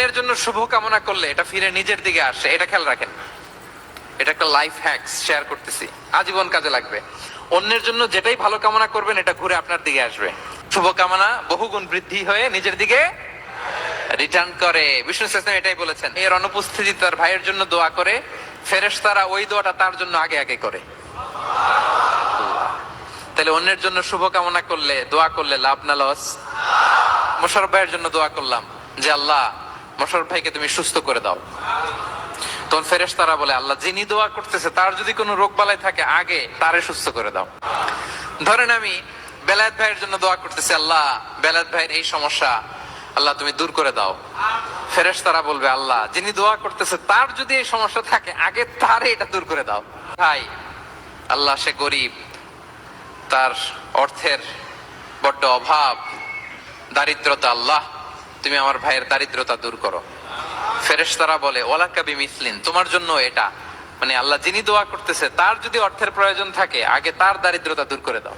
অন্যের জন্য শুভ কামনা করলে এটা ফিরে নিজের দিকে আসে, এটা খেয়াল রাখেন। এটা একটা লাইফ হ্যাকস শেয়ার করতেছি, আজীবন কাজে লাগবে। অন্যের জন্য যেটাই ভালো কামনা করবেন এটা ঘুরে আপনার দিকে আসবে। শুভ কামনা বহুগুণ বৃদ্ধি হয়ে নিজের দিকে রিটার্ন করে। বিষ্ণু ইসলাম এটাই বলেছেন। এর অনুপস্থিতি তার ভাইয়ের জন্য দোয়া করে, ফেরেশতারা ওই দোয়াটা তার জন্য আগে আগে করে। তাহলে অন্যের জন্য শুভ কামনা করলে, দোয়া করলে লাভ না লস? মোশাররফ ভাইয়ের জন্য দোয়া করলাম যে আল্লাহ মোশাররফ ভাইকে তুমি সুস্থ করে দাও, তখন ফেরেশতারা বলে আল্লাহ যিনি দোয়া করতেছে তার যদি কোনো রোগ বালাই থাকে আগে তারে সুস্থ করে দাও। ধরেন আমি বেলায়েত ভাইয়ের জন্য দোয়া করতেছি, আল্লাহ বেলায়েত ভাইয়ের এই সমস্যা আল্লাহ তুমি দূর করে দাও। ফেরেশতারা বলবে আল্লাহ যিনি দোয়া করতেছে তার যদি এই সমস্যা থাকে আগে তারে এটা দূর করে দাও। ভাই আল্লাহ সে গরিব, তার অর্থের বড্ড অভাব, দারিদ্রতা, আল্লাহ তুমি আমার ভাইয়ের দারিদ্রতা দূর করো। ফেরেশতারা বলে ওয়ালাকা বিমিসলিন, তোমার জন্য এটা, মানে আল্লাহ যিনি দোয়া করতেছে তার যদি অর্থের প্রয়োজন থাকে আগে তার দারিদ্রতা দূর করে দাও।